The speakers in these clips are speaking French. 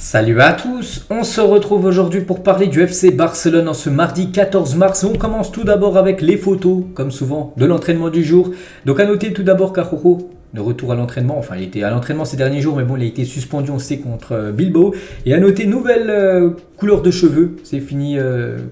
Salut à tous, on se retrouve aujourd'hui pour parler du FC Barcelone en ce mardi 14 mars. On commence tout d'abord avec les photos, comme souvent, de l'entraînement du jour. Donc à noter tout d'abord qu'Araujo, de retour à l'entraînement, enfin il était à l'entraînement ces derniers jours, mais bon il a été suspendu, on sait, contre Bilbao. Et à noter nouvelle couleur de cheveux, c'est fini,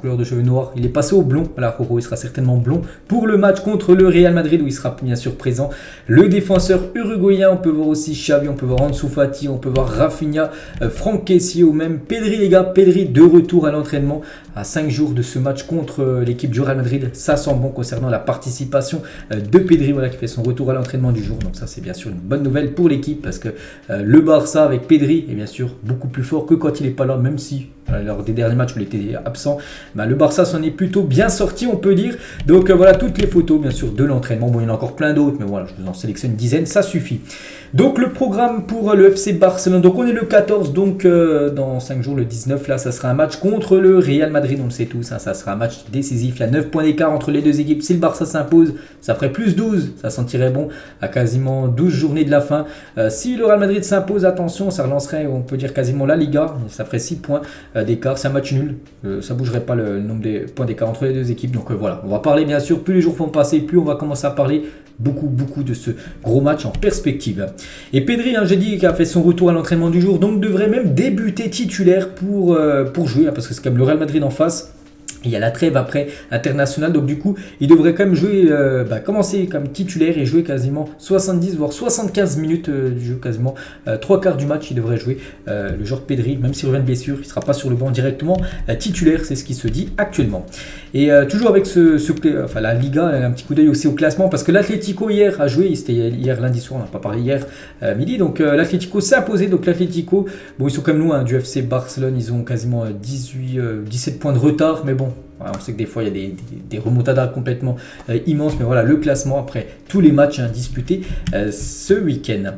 couleur de cheveux noir, il est passé au blond. Voilà, Araujo il sera certainement blond pour le match contre le Real Madrid où il sera bien sûr présent. Le défenseur uruguayen, on peut voir aussi Xavi, on peut voir Ansu Fati, on peut voir Rafinha, Franck Kessié ou même Pedri, les gars. Pedri de retour à l'entraînement à 5 jours de ce match contre l'équipe du Real Madrid. Ça sent bon concernant la participation de Pedri, voilà, qui fait son retour à l'entraînement du jour. Donc ça c'est bien sûr une bonne nouvelle pour l'équipe parce que le Barça avec Pedri est bien sûr beaucoup plus fort que quand il n'est pas là, même si lors des derniers matchs où il était absent, le Barça s'en est plutôt bien sorti, on peut dire. Donc voilà toutes les photos bien sûr de l'entraînement. Bon, il y en a encore plein d'autres, mais voilà, je vous en sélectionne une dizaine, ça suffit. Donc le programme pour le FC Barcelone, donc on est le 14, donc dans 5 jours, le 19, là ça sera un match contre le Real Madrid, on le sait tous, hein, ça sera un match décisif, il y a 9 points d'écart entre les deux équipes. Si le Barça s'impose, ça ferait plus 12, ça sentirait bon à quasiment 12 journées de la fin. Si le Real Madrid s'impose, attention, ça relancerait, on peut dire quasiment la Liga, ça ferait 6 points d'écart, c'est un match nul, ça bougerait pas le nombre des points d'écart entre les deux équipes. Donc voilà, on va parler bien sûr, plus les jours vont passer, plus on va commencer à parler beaucoup de ce gros match en perspective. Et Pedri, j'ai dit, qui a fait son retour à l'entraînement du jour, donc devrait même débuter titulaire pour jouer, parce que c'est comme le Real Madrid en face. Il y a la trêve après internationale, donc du coup il devrait quand même jouer, commencer comme titulaire et jouer quasiment 70 voire 75 minutes du jeu, quasiment 3 quarts du match il devrait jouer. Le joueur Pedri, même s'il revient de blessure, il ne sera pas sur le banc directement titulaire, c'est ce qui se dit actuellement. Et toujours avec la Liga, un petit coup d'œil aussi au classement, parce que l'Atlético hier a joué, c'était hier lundi soir, on n'a pas parlé hier midi, donc l'Atlético s'est imposé. Donc l'Atlético, bon ils sont comme nous, du FC Barcelone, ils ont quasiment 17 points de retard, mais bon, on sait que des fois il y a des remontadas complètement immenses, mais voilà le classement après tous les matchs disputés ce week-end.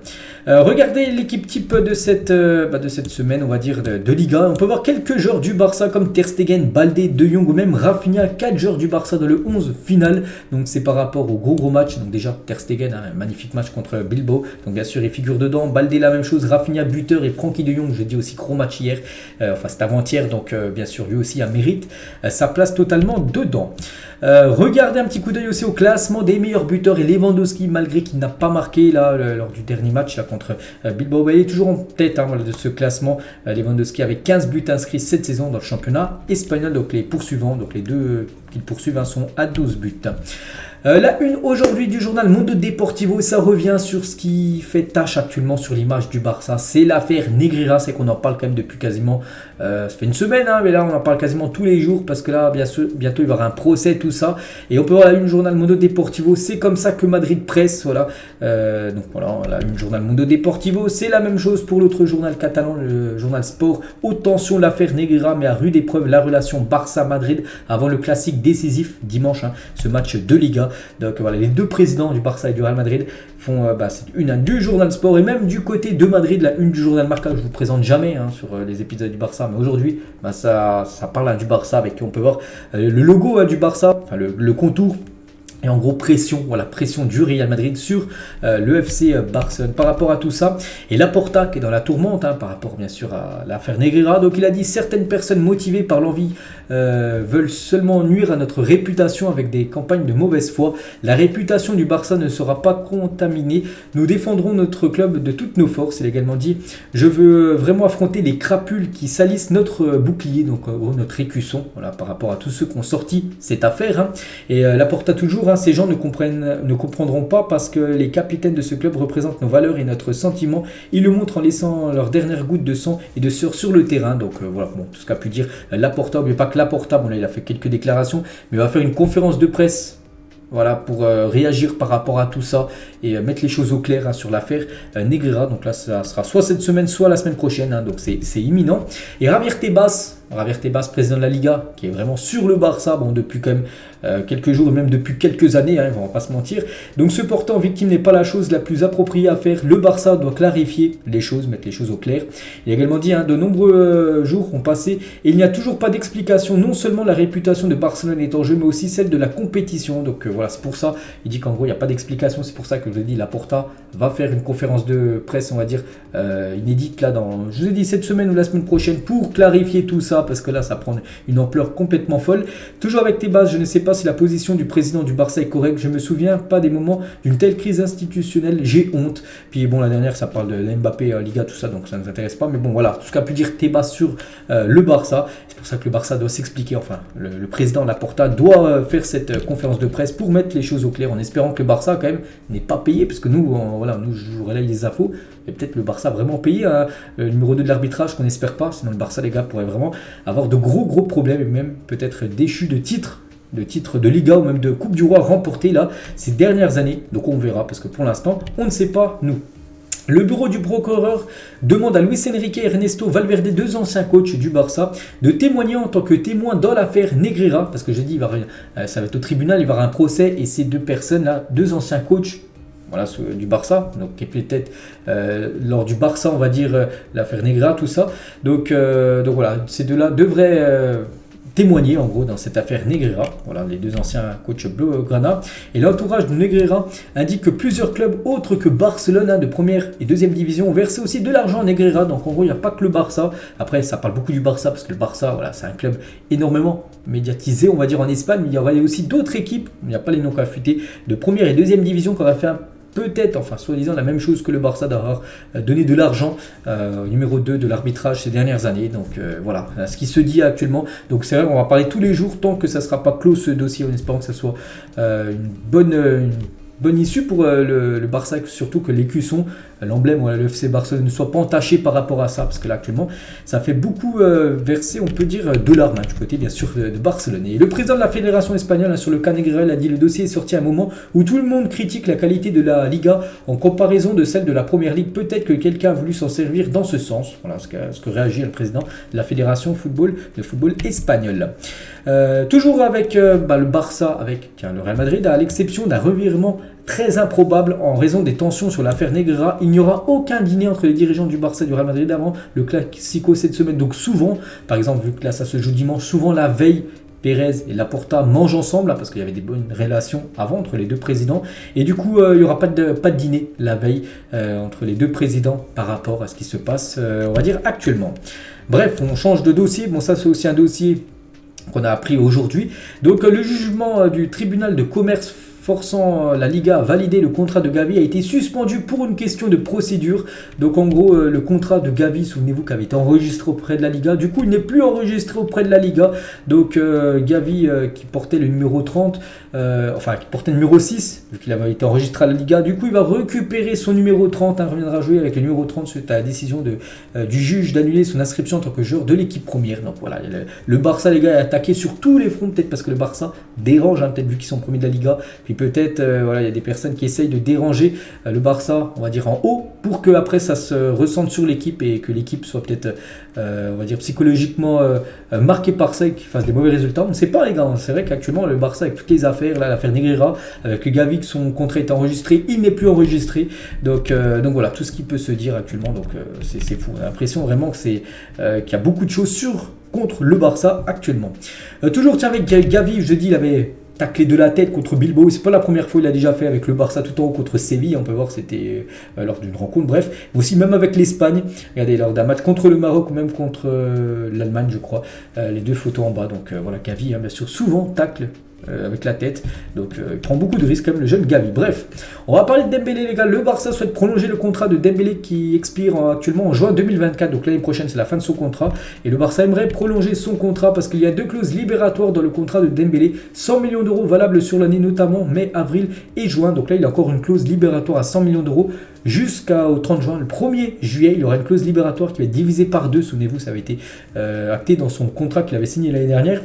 Regardez l'équipe type de cette semaine, on va dire de Liga. On peut voir quelques joueurs du Barça comme Ter Stegen, Baldé, De Jong ou même Rafinha, 4 joueurs du Barça dans le 11 final. Donc c'est par rapport au gros match. Donc déjà Ter Stegen, un magnifique match contre Bilbao. Donc bien sûr il figure dedans. Baldé la même chose, Rafinha buteur et Frenkie De Jong, je dis aussi gros match hier. C'est avant-hier, donc bien sûr lui aussi a mérite sa place totalement dedans. Regardez un petit coup d'œil aussi au classement des meilleurs buteurs et Lewandowski, malgré qu'il n'a pas marqué là lors du dernier match là, contre Bilbao, il est toujours en tête de ce classement. Lewandowski avec 15 buts inscrits cette saison dans le championnat espagnol. Donc les poursuivants, donc les deux qu'ils poursuivent sont à 12 buts. La une aujourd'hui du journal Mundo Deportivo, ça revient sur ce qui fait tâche actuellement sur l'image du Barça. C'est l'affaire Negreira, c'est qu'on en parle quand même depuis quasiment, ça fait une semaine, mais là on en parle quasiment tous les jours parce que là bientôt il va y avoir un procès, tout ça. Et on peut voir la une journal Mundo Deportivo, c'est comme ça que Madrid presse, voilà. Donc voilà, la une journal Mundo Deportivo, c'est la même chose pour l'autre journal catalan, le journal Sport. Haute tension, l'affaire Negreira met à rude épreuve la relation Barça-Madrid avant le classique décisif dimanche, ce match de Liga. Donc voilà, les deux présidents du Barça et du Real Madrid font c'est une du journal Sport et même du côté de Madrid, la une du journal Marca que je vous présente jamais sur les épisodes du Barça, mais aujourd'hui ça parle du Barça avec qui on peut voir le logo du Barça, enfin le contour. Et en gros pression du Real Madrid sur le FC Barcelone par rapport à tout ça. Et Laporta qui est dans la tourmente par rapport bien sûr à l'affaire Negreira. Donc il a dit: certaines personnes motivées par l'envie veulent seulement nuire à notre réputation avec des campagnes de mauvaise foi. La réputation du Barça ne sera pas contaminée. Nous défendrons notre club de toutes nos forces. Il a également dit: je veux vraiment affronter les crapules qui salissent notre bouclier, donc en gros notre écusson, voilà, par rapport à tous ceux qui ont sorti cette affaire. Et Laporta toujours, ces gens ne comprendront pas parce que les capitaines de ce club représentent nos valeurs et notre sentiment. Ils le montrent en laissant leur dernière goutte de sang et de sueur sur le terrain. Donc voilà, tout ce qu'a pu dire Laporta. Mais pas que Laporta, là il a fait quelques déclarations, mais il va faire une conférence de presse. Voilà, pour réagir par rapport à tout ça et mettre les choses au clair sur l'affaire Negreira. Donc là, ça sera soit cette semaine, soit la semaine prochaine. Donc c'est imminent. Et Javier Tebas, Javier Tebas, président de la Liga, qui est vraiment sur le Barça, bon, depuis quand même quelques jours, même depuis quelques années, hein, on va pas se mentir. Donc se porter en victime n'est pas la chose la plus appropriée à faire. Le Barça doit clarifier les choses, mettre les choses au clair. Il a également dit, hein, de nombreux jours ont passé et il n'y a toujours pas d'explication. Non seulement la réputation de Barcelone est en jeu, mais aussi celle de la compétition. Donc voilà, c'est pour ça, il dit qu'en gros, il n'y a pas d'explication. C'est pour ça que je vous ai dit, Laporta va faire une conférence de presse, on va dire, inédite, là, je vous ai dit cette semaine ou la semaine prochaine, pour clarifier tout ça, parce que là, ça prend une ampleur complètement folle. Toujours avec Tebas, je ne sais pas si la position du président du Barça est correcte. Je me souviens pas des moments d'une telle crise institutionnelle. J'ai honte. Puis bon, la dernière, ça parle de Mbappé, Liga, tout ça, donc ça ne nous intéresse pas. Mais bon, voilà, tout ce qu'a pu dire Tebas sur le Barça. C'est pour ça que le Barça doit s'expliquer. Enfin, le président Laporta doit faire cette conférence de presse pour mettre les choses au clair, en espérant que le Barça, quand même, n'est pas payé. Parce que nous, voilà, nous, je relaye les infos. Et peut-être le Barça a vraiment payé le numéro 2 de l'arbitrage, qu'on n'espère pas. Sinon, le Barça, les gars, pourrait vraiment avoir de gros problèmes et même peut-être déchu de titres de Liga ou même de Coupe du Roi remportés là ces dernières années. Donc on verra, parce que pour l'instant, on ne sait pas, nous. Le bureau du procureur demande à Luis Enrique et Ernesto Valverde, deux anciens coachs du Barça, de témoigner en tant que témoins dans l'affaire Negreira, parce que j'ai dit, ça va être au tribunal, il va y avoir un procès, et ces deux personnes-là, deux anciens coachs, voilà, du Barça, donc qui peut-être lors du Barça, on va dire, l'affaire Negreira, tout ça. Donc voilà, ces deux-là devraient témoigner en gros dans cette affaire Negreira, voilà, les deux anciens coachs blaugrana. Et l'entourage de Negreira indique que plusieurs clubs autres que Barcelone, de première et deuxième division, ont versé aussi de l'argent à Negreira. Donc en gros, il n'y a pas que le Barça. Après, ça parle beaucoup du Barça parce que le Barça, voilà, c'est un club énormément médiatisé, on va dire, en Espagne. Mais il y aurait aussi d'autres équipes, il n'y a pas les noms qu'à fuiter, de première et deuxième division qui auraient fait peut-être, enfin soi-disant la même chose que le Barça, d'avoir donné de l'argent au numéro 2 de l'arbitrage ces dernières années. Donc voilà, ce qui se dit actuellement. Donc c'est vrai, on va parler tous les jours tant que ça ne sera pas clos ce dossier, en espérant que ça soit une bonne issue pour le Barça, surtout que l'écusson, l'emblème, le FC Barcelone, ne soit pas entaché par rapport à ça, parce que là actuellement ça fait beaucoup verser, on peut dire, de larmes du côté bien sûr de Barcelone. Et le président de la fédération espagnole, sur le cas Negreira, a dit: le dossier est sorti à un moment où tout le monde critique la qualité de la Liga en comparaison de celle de la Première Ligue. Peut-être que quelqu'un a voulu s'en servir dans ce sens. Voilà ce que réagit le président de la fédération de football espagnol. Toujours avec le Barça, avec le Real Madrid, à l'exception d'un revirement très improbable en raison des tensions sur l'affaire Negreira. Il n'y aura aucun dîner entre les dirigeants du Barça et du Real Madrid avant le Classico cette semaine. Donc souvent, par exemple, vu que là ça se joue dimanche, souvent la veille, Pérez et Laporta mangent ensemble, là, parce qu'il y avait des bonnes relations avant entre les deux présidents. Et du coup, il n'y aura pas de dîner la veille entre les deux présidents par rapport à ce qui se passe, on va dire, actuellement. Bref, on change de dossier. Bon, ça c'est aussi un dossier qu'on a appris aujourd'hui. Donc le jugement du tribunal de commerce forçant la Liga à valider le contrat de Gavi a été suspendu pour une question de procédure. Donc en gros, le contrat de Gavi, souvenez-vous, qui avait été enregistré auprès de la Liga, du coup il n'est plus enregistré auprès de la Liga. Donc Gavi, qui portait le numéro 30, qui portait le numéro 6, vu qu'il avait été enregistré à la Liga, du coup il va récupérer son numéro 30, reviendra jouer avec le numéro 30 suite à la décision du juge d'annuler son inscription en tant que joueur de l'équipe première. Donc voilà, le Barça, les gars, est attaqué sur tous les fronts, peut-être parce que le Barça dérange, peut-être vu qu'ils sont premiers de la Liga, puis peut-être il y a des personnes qui essayent de déranger le Barça, on va dire en haut, pour que après ça se ressente sur l'équipe et que l'équipe soit peut-être on va dire psychologiquement marquée par ça et qu'il fasse des mauvais résultats. On ne sait pas, les gars, c'est vrai qu'actuellement le Barça, avec toutes les affaires, là, l'affaire Negreira, avec Gavi, son contrat est enregistré, il n'est plus enregistré, donc voilà tout ce qui peut se dire actuellement. Donc c'est fou, on a l'impression vraiment que qu'il y a beaucoup de choses contre le Barça actuellement. Toujours avec Gavi, je dis, il avait taclé de la tête contre Bilbao. C'est pas la première fois, il l'a déjà fait avec le Barça tout en haut contre Séville. On peut voir, c'était lors d'une rencontre. Bref, aussi même avec l'Espagne. Regardez, lors d'un match contre le Maroc ou même contre l'Allemagne, je crois. Les deux photos en bas. Donc voilà, Gavi, bien sûr, souvent tacle avec la tête, donc il prend beaucoup de risques quand même, le jeune Gavi. Bref, on va parler de Dembélé, les gars. Le Barça souhaite prolonger le contrat de Dembélé qui expire actuellement en juin 2024, donc l'année prochaine c'est la fin de son contrat, et le Barça aimerait prolonger son contrat parce qu'il y a deux clauses libératoires dans le contrat de Dembélé, 100 millions d'euros valables sur l'année, notamment mai, avril et juin. Donc là il a encore une clause libératoire à 100 millions d'euros jusqu'au 30 juin. Le 1er juillet, il y aura une clause libératoire qui va être divisée par deux. Souvenez-vous, ça avait été acté dans son contrat qu'il avait signé l'année dernière.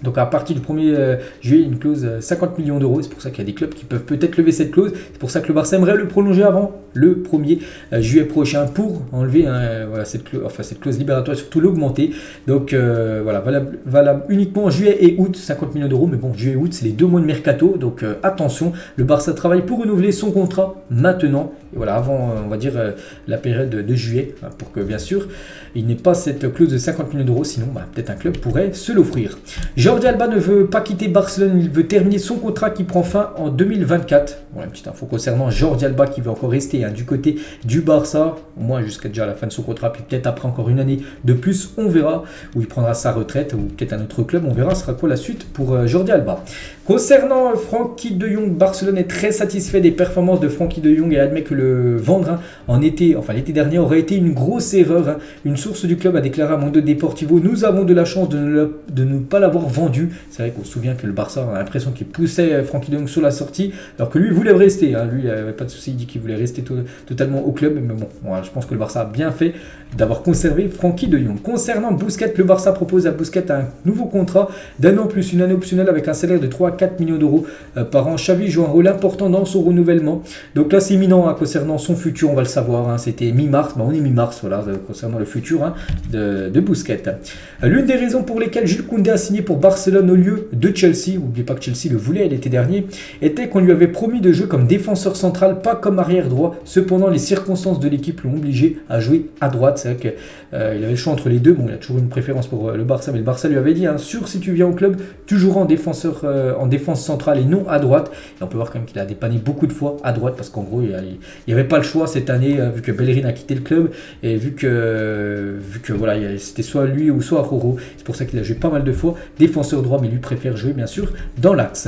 Donc à partir du 1er juillet, une clause 50 millions d'euros. C'est pour ça qu'il y a des clubs qui peuvent peut-être lever cette clause. C'est pour ça que le Barça aimerait le prolonger avant le 1er juillet prochain pour enlever voilà, cette clause libératoire et surtout l'augmenter. Donc voilà, valable uniquement en juillet et août, 50 millions d'euros. Mais bon, juillet et août, c'est les 2 mois de mercato. Donc attention, le Barça travaille pour renouveler son contrat maintenant. Et voilà, avant, on va dire, la période de juillet, pour que bien sûr, il n'ait pas cette clause de 50 millions d'euros. Sinon, peut-être un club pourrait se l'offrir. Jordi Alba ne veut pas quitter Barcelone, il veut terminer son contrat qui prend fin en 2024. Voilà, une petite info concernant Jordi Alba qui veut encore rester du côté du Barça, au moins jusqu'à déjà la fin de son contrat, puis peut-être après encore une année de plus, on verra où il prendra sa retraite ou peut-être un autre club, on verra ce sera quoi la suite pour Jordi Alba. Concernant Frenkie de Jong, Barcelone est très satisfait des performances de Frenkie de Jong et admet que le vendre en été, l'été dernier aurait été une grosse erreur. Une source du club a déclaré à Mundo Deportivo: nous avons de la chance de ne pas l'avoir vendu. C'est vrai qu'on se souvient que le Barça a l'impression qu'il poussait Frenkie de Jong sur la sortie, alors que lui voulait rester. Lui, il n'avait pas de souci, il dit qu'il voulait rester totalement au club. Mais bon, voilà, je pense que le Barça a bien fait d'avoir conservé Frenkie de Jong. Concernant Busquets, le Barça propose à Busquets un nouveau contrat d'1 an plus une année optionnelle avec un salaire de 3-4 millions d'euros par an. Xavi joue un rôle important dans son renouvellement. Donc là, c'est imminent concernant son futur, on va le savoir. C'était mi-mars, on est mi-mars, voilà, concernant le futur de Busquets. L'une des raisons pour lesquelles Jules Koundé a signé pour Barcelone au lieu de Chelsea, n'oubliez pas que Chelsea le voulait l'été dernier, était qu'on lui avait promis de jouer comme défenseur central, pas comme arrière droit. Cependant, les circonstances de l'équipe l'ont obligé à jouer à droite. C'est vrai qu'il avait le choix entre les deux. Bon, il a toujours une préférence pour le Barça, mais le Barça lui avait dit, sûr, si tu viens au club, tu joueras en défense centrale et non à droite. Et on peut voir quand même qu'il a dépanné beaucoup de fois à droite, parce qu'en gros, il n'y avait pas le choix cette année, vu que Bellerin a quitté le club, et vu que voilà, c'était soit lui ou soit Roro. C'est pour ça qu'il a joué pas mal de fois défenseur droit, mais lui préfère jouer bien sûr dans l'axe.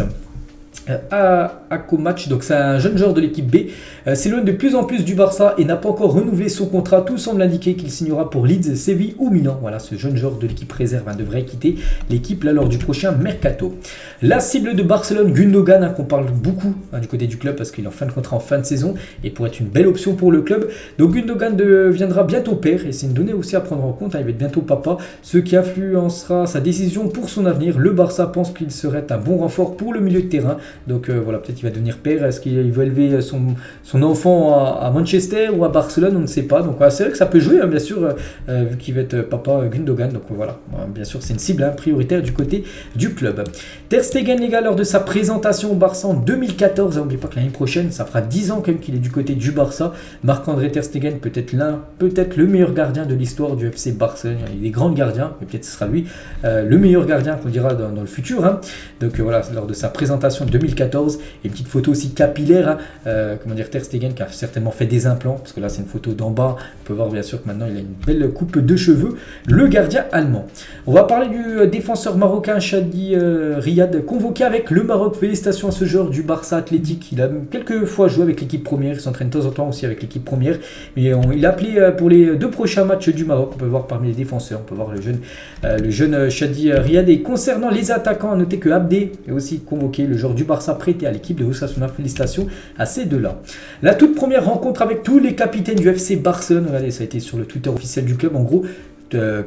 Match, donc c'est un jeune joueur de l'équipe B, s'éloigne de plus en plus du Barça et n'a pas encore renouvelé son contrat. Tout semble indiquer qu'il signera pour Leeds, Séville ou Milan. Voilà, ce jeune joueur de l'équipe réserve devrait quitter l'équipe lors du prochain mercato. La cible de Barcelone, Gundogan, qu'on parle beaucoup du côté du club parce qu'il est en fin de contrat en fin de saison et pourrait être une belle option pour le club. Donc Gundogan deviendra bientôt père et c'est une donnée aussi à prendre en compte. Il va être bientôt papa, ce qui influencera sa décision pour son avenir. Le Barça pense qu'il serait un bon renfort pour le milieu de terrain. Donc voilà, peut-être qu'il va devenir père. Est-ce qu'il va élever son enfant à Manchester ou à Barcelone? On ne sait pas. Donc voilà, c'est vrai que ça peut jouer, bien sûr, vu qu'il va être papa Gundogan. Donc voilà, bien sûr, c'est une cible prioritaire du côté du club. Ter Stegen, les gars, lors de sa présentation au Barça en 2014, n'oubliez pas que l'année prochaine, ça fera 10 ans quand même qu'il est du côté du Barça. Marc-André Ter Stegen, peut-être le meilleur gardien de l'histoire du FC Barcelone. Il y a des grands gardiens, mais peut-être ce sera lui le meilleur gardien qu'on dira dans le futur. Donc voilà, lors de sa présentation 2014, et une petite photo aussi capillaire, Ter Stegen qui a certainement fait des implants, parce que là c'est une photo d'en bas, on peut voir bien sûr que maintenant il a une belle coupe de cheveux, le gardien allemand. On va parler du défenseur marocain Chadi Riyad, convoqué avec le Maroc. Félicitations à ce joueur du Barça Athletic, il a quelques fois joué avec l'équipe première, il s'entraîne de temps en temps aussi avec l'équipe première, mais il a appelé pour les 2 prochains matchs du Maroc. On peut voir parmi les défenseurs, on peut voir le jeune Chadi Riyad. Et concernant les attaquants, à noter que Abdé est aussi convoqué, le joueur du Barça prêté à l'équipe de Osasuna. Félicitations à ces deux-là. La toute première rencontre avec tous les capitaines du FC Barcelone, regardez, ça a été sur le Twitter officiel du club. En gros,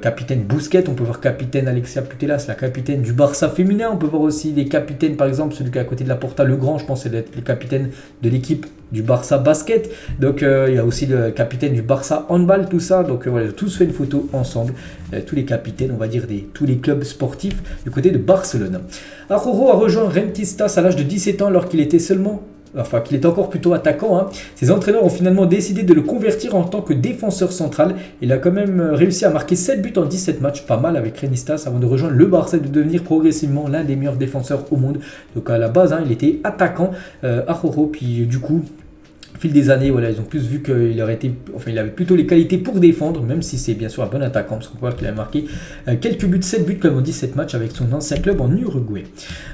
capitaine Busquets, on peut voir capitaine Alexia Putellas, la capitaine du Barça féminin. On peut voir aussi les capitaines, par exemple celui qui est à côté de la Porta, Legrand, je pense c'est le capitaine de l'équipe du Barça basket. Donc il y a aussi le capitaine du Barça handball, tout ça. Donc voilà, tous fait une photo ensemble, tous les capitaines, on va dire, tous les clubs sportifs du côté de Barcelone. Arrojo a rejoint Rentistas à l'âge de 17 ans alors qu'il était encore plutôt attaquant. Ses entraîneurs ont finalement décidé de le convertir en tant que défenseur central. Il a quand même réussi à marquer 7 buts en 17 matchs, pas mal avec Rentistas, avant de rejoindre le Barça et de devenir progressivement l'un des meilleurs défenseurs au monde. Donc à la base, il était attaquant, Arrojo, puis du coup, au fil des années, voilà, ils ont plus vu qu'il il avait plutôt les qualités pour défendre, même si c'est bien sûr un bon attaquant, parce qu'on peut voir qu'il a marqué quelques buts, 7 buts comme on dit, 7 matchs avec son ancien club en Uruguay.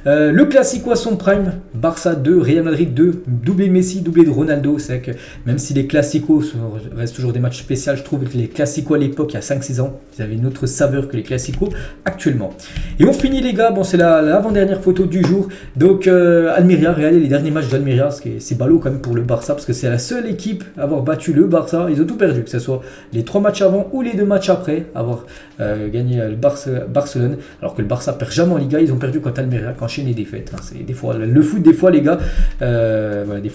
Le Classico à son prime, Barça 2, Real Madrid 2, doublé Messi, doublé de Ronaldo. C'est vrai que même si les Classicos restent toujours des matchs spéciaux, je trouve que les Classicos à l'époque, il y a 5-6 ans, ils avaient une autre saveur que les Classicos actuellement. Et on finit les gars, c'est l'avant-dernière photo du jour. Donc Almeria, regardez les derniers matchs d'Almeria, c'est ballot quand même pour le Barça, parce que c'est la seule équipe à avoir battu le Barça. Ils ont tout perdu, que ce soit les 3 matchs avant ou les 2 matchs après avoir gagné le Barcelone. Alors que le Barça perd jamais en Liga, ils ont perdu contre Almeria, qu'enchaîne les défaites. Hein. C'est des fois le foot, des fois les gars, voilà, des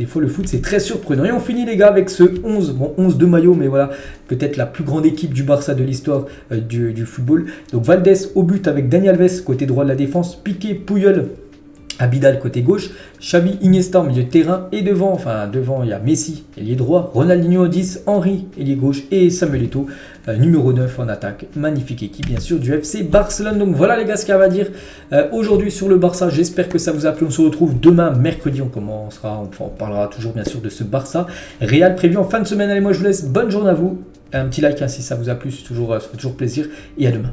fois le foot c'est très surprenant. Et on finit les gars avec ce 11, bon 11 de maillot, mais voilà, peut-être la plus grande équipe du Barça de l'histoire du football. Donc Valdés au but avec Dani Alves côté droit de la défense, Piqué, Puyol, Abidal côté gauche, Xavi, Iniesta au milieu de terrain et devant il y a Messi, ailier droit, Ronaldinho 10, Henry, ailier gauche et Samuel Eto'o, numéro 9 en attaque. Magnifique équipe bien sûr du FC Barcelone. Donc voilà les gars ce qu'il y a à dire aujourd'hui sur le Barça. J'espère que ça vous a plu. On se retrouve demain mercredi, on parlera toujours bien sûr de ce Barça. Real prévu en fin de semaine. Allez, moi je vous laisse, bonne journée à vous. Un petit like hein, si ça vous a plu, ça fait toujours plaisir et à demain.